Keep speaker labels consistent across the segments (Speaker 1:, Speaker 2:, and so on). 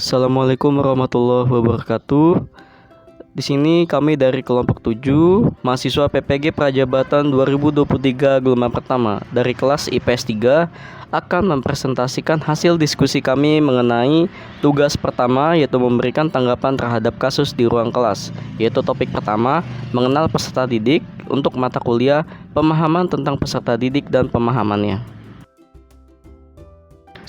Speaker 1: Assalamualaikum warahmatullahi wabarakatuh. Di sini kami dari kelompok 7, mahasiswa PPG Prajabatan 2023 gelombang pertama dari kelas IPS 3 akan mempresentasikan hasil diskusi kami mengenai tugas pertama, yaitu memberikan tanggapan terhadap kasus di ruang kelas. Yaitu topik pertama, mengenal peserta didik untuk mata kuliah pemahaman tentang peserta didik dan pemahamannya.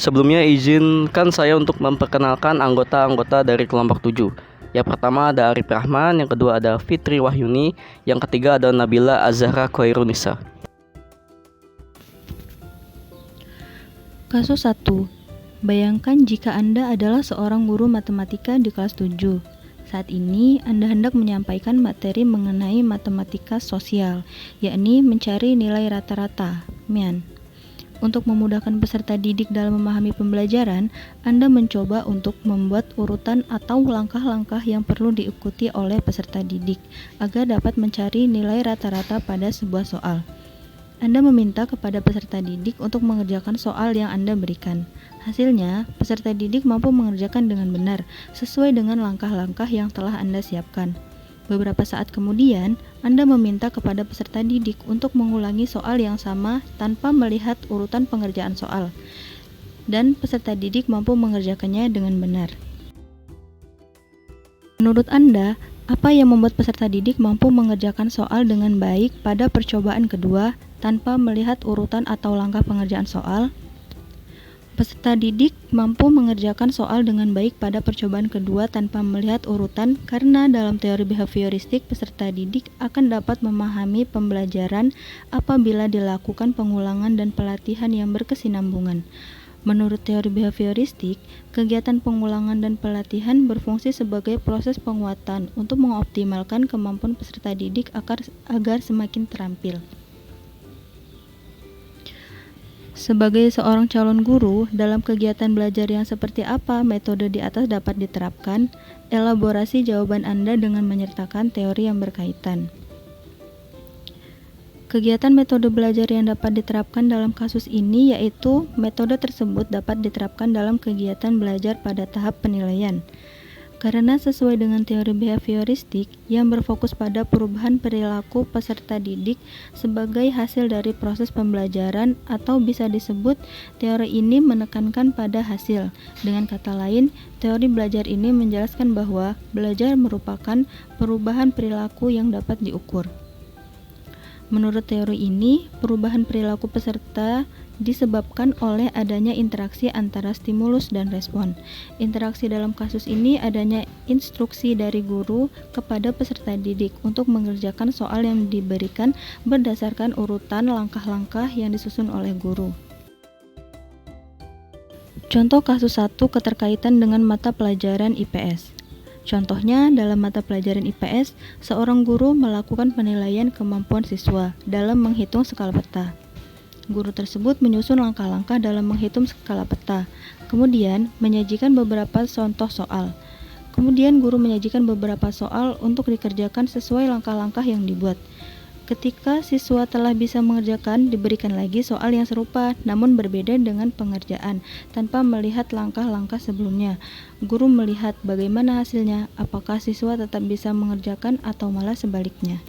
Speaker 1: Sebelumnya izinkan saya untuk memperkenalkan anggota-anggota dari kelompok 7. Yang pertama ada Arif Rahman, yang kedua ada Fitri Wahyuni, yang ketiga ada Nabila Azhara Khairunisa.
Speaker 2: Kasus 1. Bayangkan jika Anda adalah seorang guru matematika di kelas 7. Saat ini Anda hendak menyampaikan materi mengenai matematika sosial, yakni mencari nilai rata-rata, (MIAN). Untuk memudahkan peserta didik dalam memahami pembelajaran, Anda mencoba untuk membuat urutan atau langkah-langkah yang perlu diikuti oleh peserta didik agar dapat mencari nilai rata-rata pada sebuah soal. Anda meminta kepada peserta didik untuk mengerjakan soal yang Anda berikan. Hasilnya, peserta didik mampu mengerjakan dengan benar sesuai dengan langkah-langkah yang telah Anda siapkan. Beberapa saat kemudian, Anda meminta kepada peserta didik untuk mengulangi soal yang sama tanpa melihat urutan pengerjaan soal, dan peserta didik mampu mengerjakannya dengan benar. Menurut Anda, apa yang membuat peserta didik mampu mengerjakan soal dengan baik pada percobaan kedua tanpa melihat urutan atau langkah pengerjaan soal? Peserta didik mampu mengerjakan soal dengan baik pada percobaan kedua tanpa melihat urutan karena dalam teori behavioristik peserta didik akan dapat memahami pembelajaran apabila dilakukan pengulangan dan pelatihan yang berkesinambungan. Menurut teori behavioristik, kegiatan pengulangan dan pelatihan berfungsi sebagai proses penguatan untuk mengoptimalkan kemampuan peserta didik agar semakin terampil. Sebagai seorang calon guru, dalam kegiatan belajar yang seperti apa metode di atas dapat diterapkan? Elaborasi jawaban Anda dengan menyertakan teori yang berkaitan. Kegiatan metode belajar yang dapat diterapkan dalam kasus ini yaitu metode tersebut dapat diterapkan dalam kegiatan belajar pada tahap penilaian. Karena sesuai dengan teori behavioristik yang berfokus pada perubahan perilaku peserta didik sebagai hasil dari proses pembelajaran, atau bisa disebut teori ini menekankan pada hasil. Dengan kata lain, teori belajar ini menjelaskan bahwa belajar merupakan perubahan perilaku yang dapat diukur. Menurut teori ini, perubahan perilaku peserta disebabkan oleh adanya interaksi antara stimulus dan respon. Interaksi dalam kasus ini adanya instruksi dari guru kepada peserta didik untuk mengerjakan soal yang diberikan berdasarkan urutan langkah-langkah yang disusun oleh guru. Contoh kasus 1 keterkaitan dengan mata pelajaran IPS. Contohnya, dalam mata pelajaran IPS, seorang guru melakukan penilaian kemampuan siswa dalam menghitung skala peta. Guru tersebut menyusun langkah-langkah dalam menghitung skala peta, kemudian menyajikan beberapa contoh soal. Kemudian guru menyajikan beberapa soal untuk dikerjakan sesuai langkah-langkah yang dibuat. Ketika siswa telah bisa mengerjakan, diberikan lagi soal yang serupa namun berbeda dengan pengerjaan tanpa melihat langkah-langkah sebelumnya. Guru melihat bagaimana hasilnya, apakah siswa tetap bisa mengerjakan atau malah sebaliknya.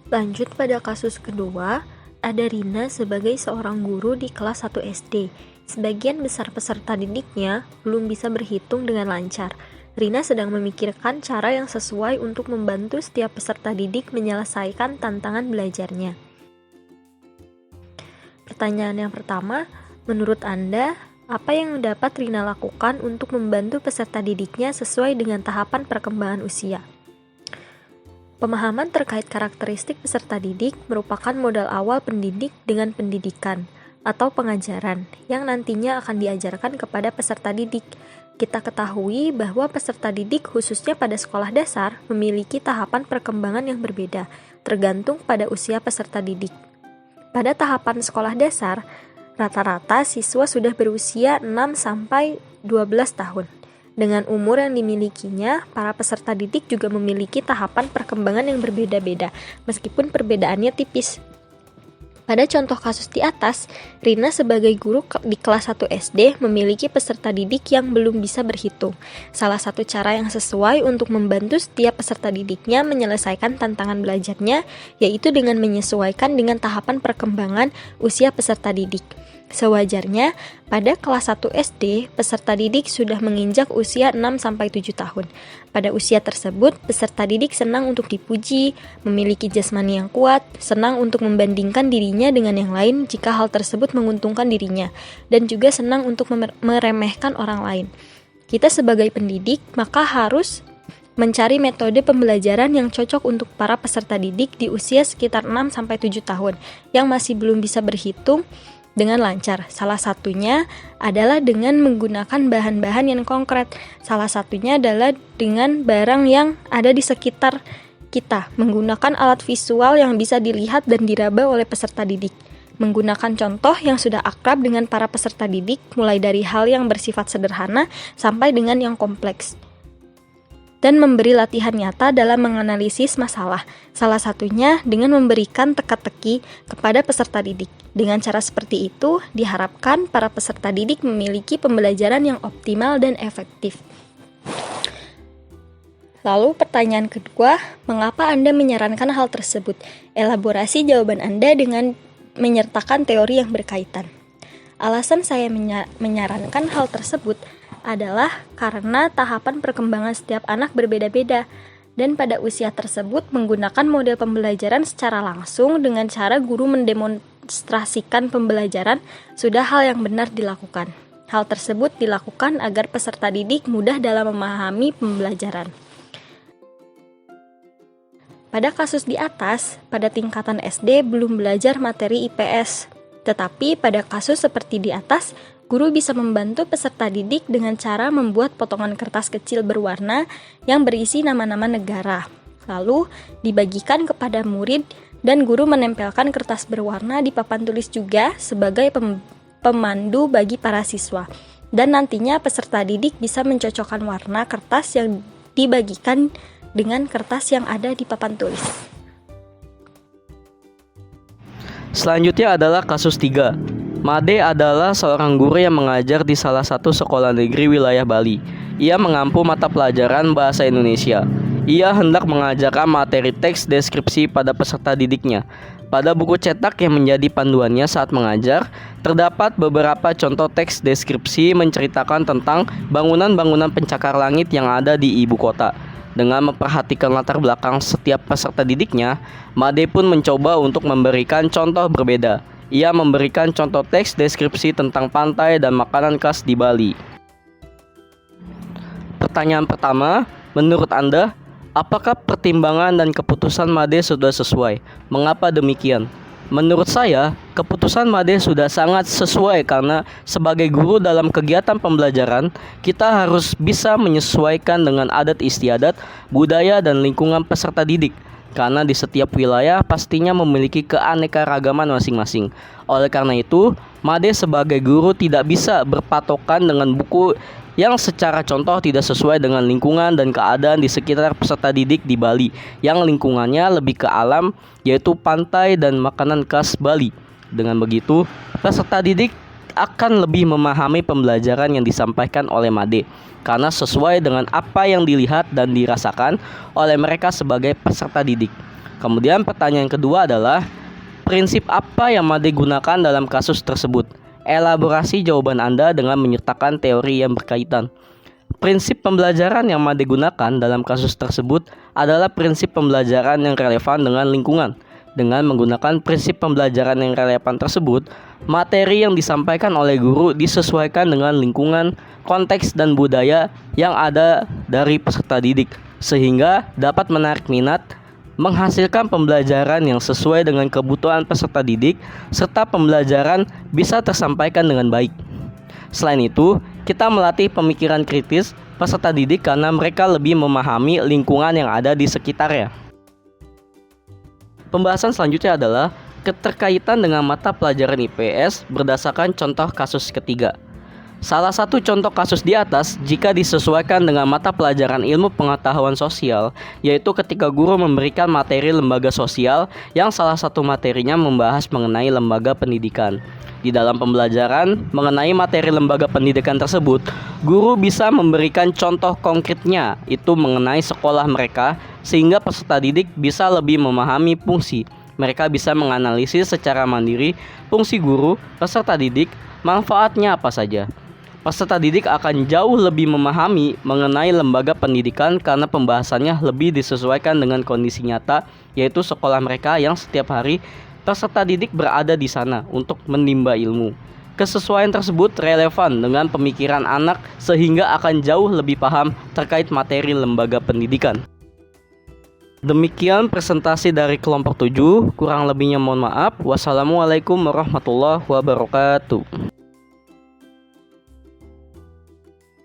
Speaker 3: Lanjut pada kasus kedua, ada Rina sebagai seorang guru di kelas 1 SD. Sebagian besar peserta didiknya belum bisa berhitung dengan lancar. Rina sedang memikirkan cara yang sesuai untuk membantu setiap peserta didik menyelesaikan tantangan belajarnya. Pertanyaan yang pertama, menurut Anda, apa yang dapat Rina lakukan untuk membantu peserta didiknya sesuai dengan tahapan perkembangan usia? Pemahaman terkait karakteristik peserta didik merupakan modal awal pendidik dengan pendidikan atau pengajaran yang nantinya akan diajarkan kepada peserta didik. Kita ketahui bahwa peserta didik khususnya pada sekolah dasar memiliki tahapan perkembangan yang berbeda, tergantung pada usia peserta didik. Pada tahapan sekolah dasar, rata-rata siswa sudah berusia 6-12 tahun. Dengan umur yang dimilikinya, para peserta didik juga memiliki tahapan perkembangan yang berbeda-beda, meskipun perbedaannya tipis. Pada contoh kasus di atas, Rina sebagai guru di kelas 1 SD memiliki peserta didik yang belum bisa berhitung. Salah satu cara yang sesuai untuk membantu setiap peserta didiknya menyelesaikan tantangan belajarnya yaitu dengan menyesuaikan dengan tahapan perkembangan usia peserta didik. Sewajarnya, pada kelas 1 SD, peserta didik sudah menginjak usia 6-7 tahun. Pada usia tersebut, peserta didik senang untuk dipuji, memiliki jasmani yang kuat, senang untuk membandingkan dirinya dengan yang lain jika hal tersebut menguntungkan dirinya, dan juga senang untuk meremehkan orang lain. Kita sebagai pendidik, maka harus mencari metode pembelajaran yang cocok untuk para peserta didik di usia sekitar 6-7 tahun, yang masih belum bisa berhitung dengan lancar. Salah satunya adalah dengan menggunakan bahan-bahan yang konkret. Salah satunya adalah dengan barang yang ada di sekitar kita, menggunakan alat visual yang bisa dilihat dan diraba oleh peserta didik. Menggunakan contoh yang sudah akrab dengan para peserta didik, mulai dari hal yang bersifat sederhana sampai dengan yang kompleks. Dan memberi latihan nyata dalam menganalisis masalah, salah satunya dengan memberikan teka-teki kepada peserta didik. Dengan cara seperti itu, diharapkan para peserta didik memiliki pembelajaran yang optimal dan efektif. Lalu pertanyaan kedua, mengapa Anda menyarankan hal tersebut? Elaborasi jawaban Anda dengan menyertakan teori yang berkaitan. Alasan saya menyarankan hal tersebut adalah karena tahapan perkembangan setiap anak berbeda-beda, dan pada usia tersebut menggunakan model pembelajaran secara langsung dengan cara guru mendemonstrasikan pembelajaran sudah hal yang benar dilakukan. Hal tersebut dilakukan agar peserta didik mudah dalam memahami pembelajaran. Pada kasus di atas, pada tingkatan SD belum belajar materi IPS, tetapi pada kasus seperti di atas, guru bisa membantu peserta didik dengan cara membuat potongan kertas kecil berwarna yang berisi nama-nama negara. Lalu dibagikan kepada murid dan guru menempelkan kertas berwarna di papan tulis juga sebagai pemandu bagi para siswa. Dan nantinya peserta didik bisa mencocokkan warna kertas yang dibagikan dengan kertas yang ada di papan tulis.
Speaker 1: Selanjutnya adalah kasus 3. Made adalah seorang guru yang mengajar di salah satu sekolah negeri wilayah Bali. Ia mengampu mata pelajaran bahasa Indonesia. Ia hendak mengajarkan materi teks deskripsi pada peserta didiknya. Pada buku cetak yang menjadi panduannya saat mengajar, terdapat beberapa contoh teks deskripsi menceritakan tentang bangunan-bangunan pencakar langit yang ada di ibu kota. Dengan memperhatikan latar belakang setiap peserta didiknya, Made pun mencoba untuk memberikan contoh berbeda. Ia memberikan contoh teks deskripsi tentang pantai dan makanan khas di Bali. Pertanyaan pertama, menurut Anda, apakah pertimbangan dan keputusan Made sudah sesuai? Mengapa demikian? Menurut saya, keputusan Made sudah sangat sesuai karena sebagai guru dalam kegiatan pembelajaran, kita harus bisa menyesuaikan dengan adat istiadat, budaya, dan lingkungan peserta didik. Karena di setiap wilayah pastinya memiliki keanekaragaman masing-masing. Oleh karena itu, Made sebagai guru tidak bisa berpatokan dengan buku yang secara contoh tidak sesuai dengan lingkungan dan keadaan di sekitar peserta didik di Bali, yang lingkungannya lebih ke alam, yaitu pantai dan makanan khas Bali. Dengan begitu, peserta didik akan lebih memahami pembelajaran yang disampaikan oleh Made, karena sesuai dengan apa yang dilihat dan dirasakan oleh mereka sebagai peserta didik. Kemudian pertanyaan kedua adalah, prinsip apa yang Made gunakan dalam kasus tersebut? Elaborasi jawaban Anda dengan menyertakan teori yang berkaitan. Prinsip pembelajaran yang Made gunakan dalam kasus tersebut adalah prinsip pembelajaran yang relevan dengan lingkungan. Dengan menggunakan prinsip pembelajaran yang relevan tersebut, materi yang disampaikan oleh guru disesuaikan dengan lingkungan, konteks, dan budaya yang ada dari peserta didik, sehingga dapat menarik minat, menghasilkan pembelajaran yang sesuai dengan kebutuhan peserta didik, serta pembelajaran bisa tersampaikan dengan baik. Selain itu, kita melatih pemikiran kritis peserta didik karena mereka lebih memahami lingkungan yang ada di sekitarnya. Pembahasan selanjutnya adalah keterkaitan dengan mata pelajaran IPS berdasarkan contoh kasus ketiga. Salah satu contoh kasus di atas jika disesuaikan dengan mata pelajaran ilmu pengetahuan sosial, yaitu ketika guru memberikan materi lembaga sosial yang salah satu materinya membahas mengenai lembaga pendidikan. Di dalam pembelajaran mengenai materi lembaga pendidikan tersebut, guru bisa memberikan contoh konkretnya, itu mengenai sekolah mereka, sehingga peserta didik bisa lebih memahami fungsi. Mereka bisa menganalisis secara mandiri fungsi guru, peserta didik, manfaatnya apa saja. Peserta didik akan jauh lebih memahami mengenai lembaga pendidikan karena pembahasannya lebih disesuaikan dengan kondisi nyata, yaitu sekolah mereka yang setiap hari peserta didik berada di sana untuk menimba ilmu. Kesesuaian tersebut relevan dengan pemikiran anak sehingga akan jauh lebih paham terkait materi lembaga pendidikan. Demikian presentasi dari kelompok 7, kurang lebihnya mohon maaf. Wassalamualaikum warahmatullahi wabarakatuh.